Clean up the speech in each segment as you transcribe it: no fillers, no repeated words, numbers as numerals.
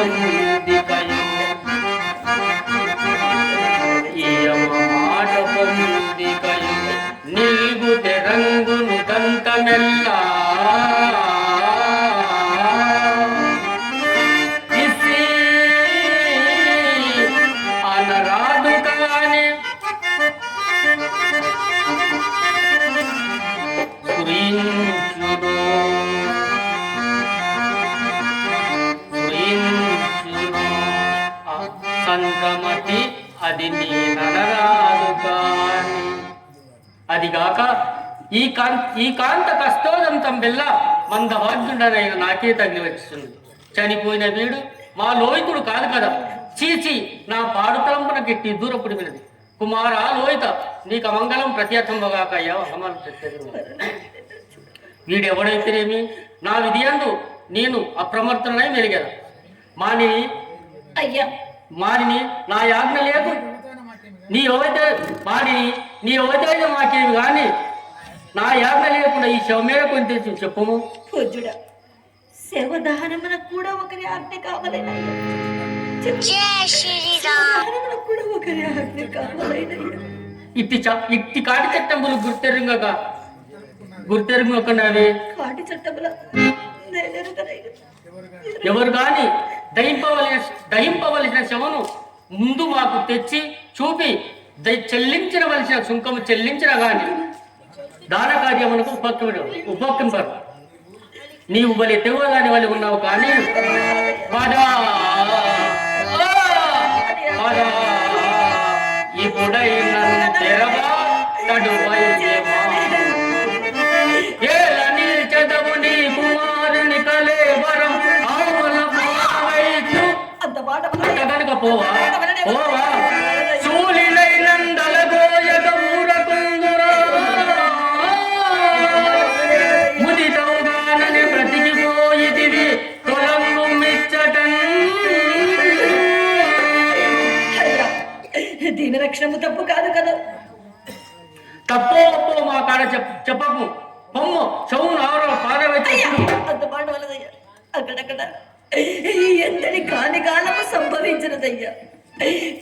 పొందికయు ఈయమ మాట పొందికయు నీగు తెరంగును దంతమెల్లా అనరాదు కాని సంగమతి అది నీ ననరాదు కాని అదిగాక ఈ కాంత కష్టోదంతం వెళ్ళ మందభాగ్యుడనైన నాకే తగిలి వచ్చింది. చనిపోయిన వీడు మా లోహితుడు కాదు కదా. చీచి నా పాడుతలంపున గిట్టి దూరపుడి వినది. కుమారా లోహిత నీకు అమంగళం ప్రత్యర్థంబగాక అమలు వీడెవడైతేనేమి నా విధియందు నేను అప్రమర్తనై మెలిగాను. మానిని నా యాజ్ఞ లేదు నీ ఎవరైతే మాకేమి కానీ నా యాజ్ఞ లేకుండా ఈ శవ మీద కొంచెం చెప్పము. శవదహనమున కూడా ఒకరి ఆజ్ఞ కావాలైనా ఇట్టి కాటి చట్టంబులు గుర్తెరుగనవి కాటి చట్టముల ఎవరు గాని దహింపవలసిన శవను ముందు మాకు తెచ్చి చూపి చెల్లించవలసిన సుంకము చెల్లించిన గాని దాన కార్యమునకు ఉపక్కింపరు. నీవు బలి తెవ్వగాని వాళ్ళు ఉన్నావు కానీ ఇప్పుడైనా తెరవా నడువై ఏలని చదవు నీ కుమారుని కలేవరం ఆమల పావైతు కనుక పోవా సూలినైనందల గోయగ ఊరకుందురా ముదితవుగానని బ్రతికిపోయితివి తొలంగు మిచ్చటన్. దీని రక్షణము తప్పు కాదు కదా. తప్పో ఒప్పో మా కాడ చెప్పకు. పొమ్ము చౌను ఆవరణ పారవైతే అంత మాట వలదయ్యా. అక్కడక్కడ ఎంతని కాని కాలము సంభవించినదయ్యా.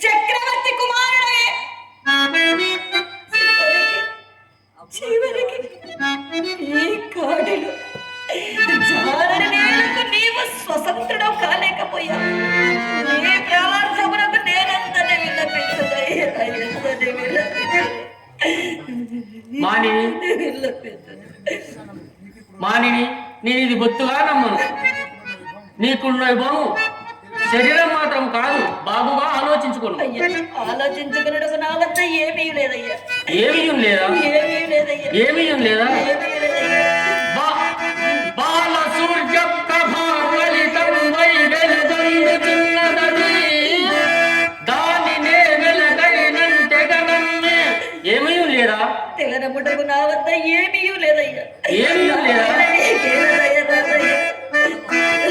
చక్రవర్తి కుమారుడే చివరికి ఈ కాడిలో జారని నేలకు నీవు స్వతంత్రుడు కాలేకపోయా. నీ ప్రార్థమునకు నేనంతనే విన్నపించదయ్యా. మానిని నేను ఇది బొత్తుగా నమ్మను. నీకున్న బహు శరీరం మాత్రం కాదు, బాగుగా ఆలోచించుకోను. ఆలోచించుకున్నట్టు నా వద్ద ఏమీ లేదయ్యా. ఏమీ లేదా? ఏమీ లేదా? బాల సూర్య ప్రభావలితం వై వెలుగొందుచున్నదది దానినే వెలగైనంతెగనమ్మే. ఏమీ లేదా? తెగనముటకు నా వద్ద ఏమీ లేదయ్యా. ఏమీ లేదా?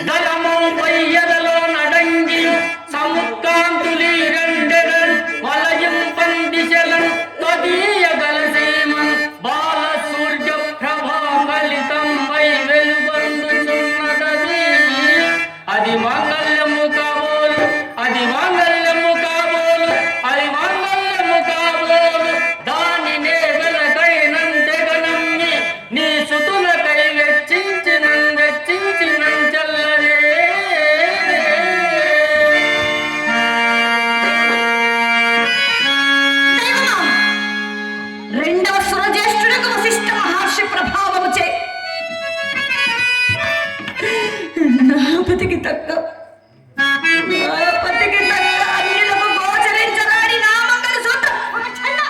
దళమోపయ్యదలో నడంగి సముత్కాంతులి రెండెరన్ వలయం పందిశలం తదీయ గలసేమన్ బాల సూర్య ప్రభా ఫలితం వై వెలుగొందుచున్నదది అది మాంగళ్యము కాబోలు అది మాంగళ్యము కాబోలు అది మాంగళ్యము కాబోలు దానినే వెలకైనంతెగనమ్మి నీ సుతులకై వెచ్చించిన చల్లరే. రెండవ సురజ్యేష్ఠుడకు వశిష్ఠ మహర్షి ప్రభావము చే నా పతికి తగ్గ అన్యులకు గోచరించరాని నా మంగళ సూత్రం ఒక ఛన్న.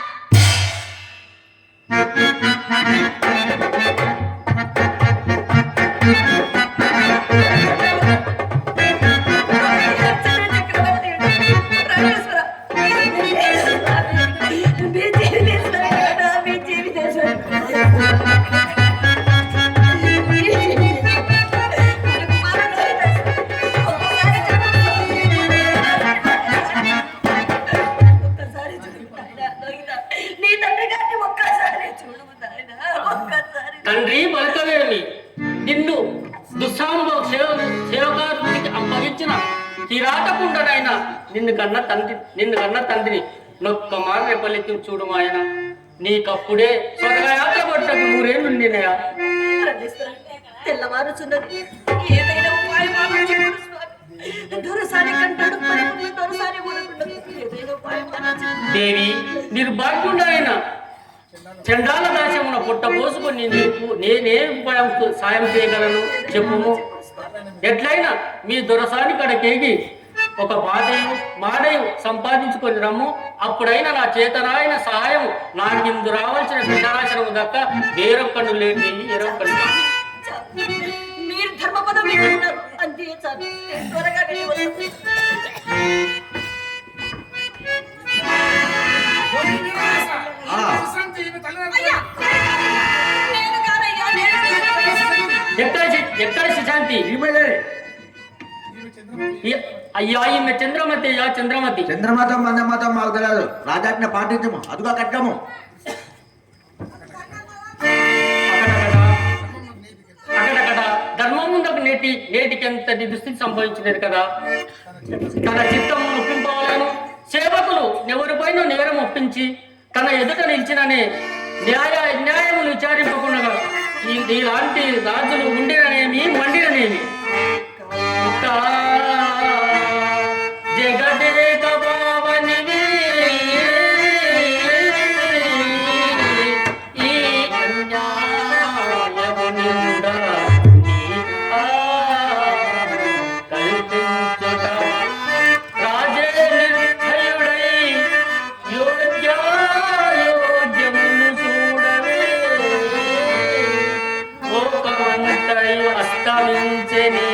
కిరాటకుండనైనా నిన్ను కన్న తండ్రిని నొక్క మారే పల్లెత్తి చూడు ఆయన నీకప్పుడే స్వర్గయాత్ర పడ్డకు 3 ఏళ్ళు నిన్నయా. తెల్లవారుచున్నది ఏదైనా ఉపాయం ఆలోచించు స్వామి. దొరసాని కంటాడు పరిపూర్ణ దొరసాని ఊరుకుండదు. ఏదైనా ఉపాయం ఆలోచించు. దేవి నిర్భాగ్యుడైన చండాల దాశమున పుట్ట పోసుకొని నేనే ఉపాయం సాయం చేయగలను చెప్పుము. ఎట్లయినా మీ దొరసాని కడకేగి ఒక మాడయు సంపాదించుకొని రమ్ము. అప్పుడైనా నా చేతనాయన సహాయం నాకిందు రావాల్సిన వినాశనము దక్క వేరొక్కడు లేని ఎరొక్కడు. మీరు ధర్మపదం వింటున్నారు అంతే చాలు. త్వరగా వెళ్ళి ఎక్కడ సుశాంతి? అయ్యా ఈమె చంద్రమతి. చంద్రమతం మందమతం మాకు తెలియదు. రాజాజ్ఞ పాటించము అదుగా కట్టము. అక్కడక్కడ ధర్మం ముందుకు నేటికి ఎంతటి దుస్థితి సంభవించినది కదా. తన చిత్తం ఒప్పింపవాలను సేవకులు ఎవరిపైన నేరం ఒప్పించి తన ఎదుట నిలిచిననే న్యాయములు విచారింపకుండా ఇలాంటి రాజులు ఉండిననేమి మండిననేమి జగదేక భావనివి ఈ అన్యాయము నింద కల్పించుట రాజే నిర్భయుడై యోగ్యమును చూడవే లోకమంతయు అస్తమించెనే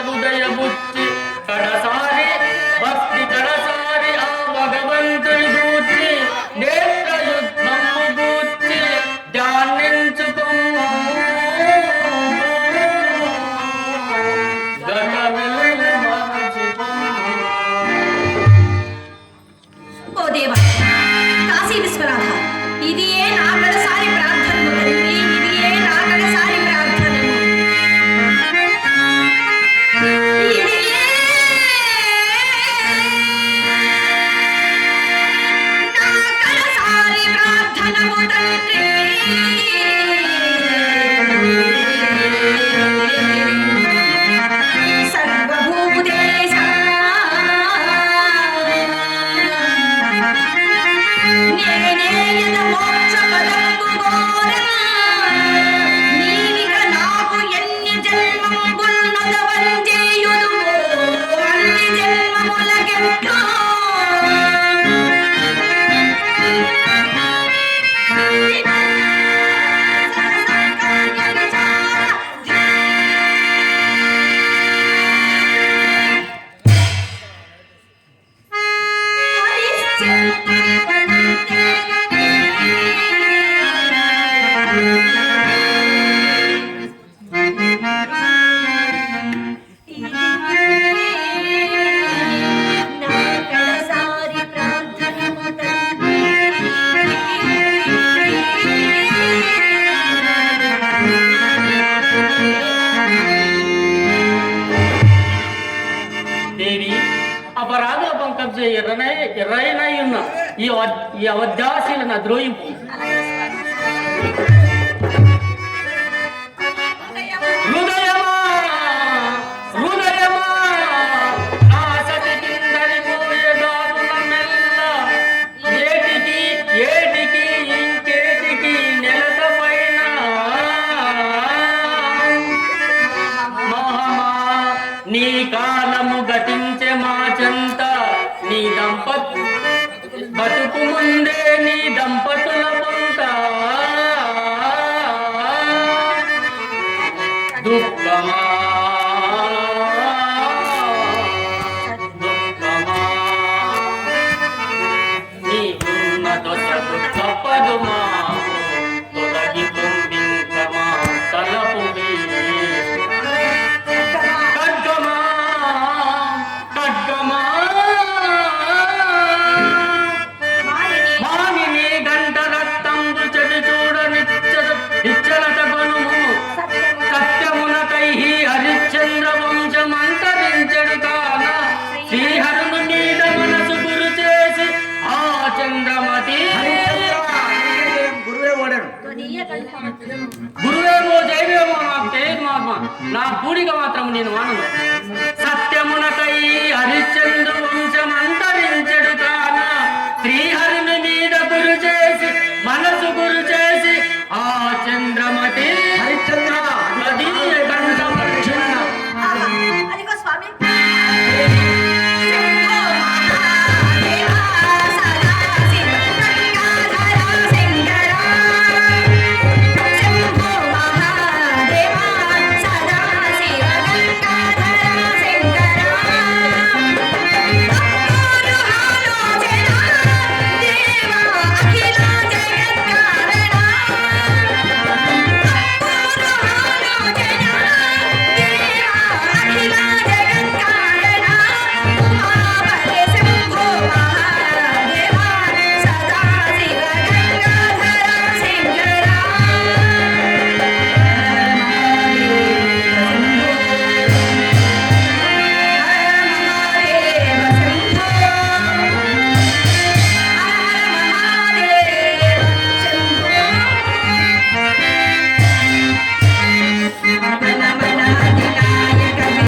హృదయ బుచ్చి కడసారి భక్తి కడసారి ఆ భగవంతుని గూర్చి నేత్ర యుద్ధము గూర్చి ధ్యానించుకోము ఓ దేవా కాశీ విశ్వనాథ ఇది ఏ నాగడసారి ప్రార్థనము తండ్రి. ఇది ఏ నాగడసారి ప్రార్థనము. అపరాధుల పంకజ ఎర్రైనై ఉన్న ఈ అవధ్యాశీలన ద్రోహింపు. నీ కాలము గతించే మాచంత నీ బతుకు ముందే నీ దంపతుల పొంత దుఃఖమా నీ తమ్ముడిగా మాత్రం నేను మానను.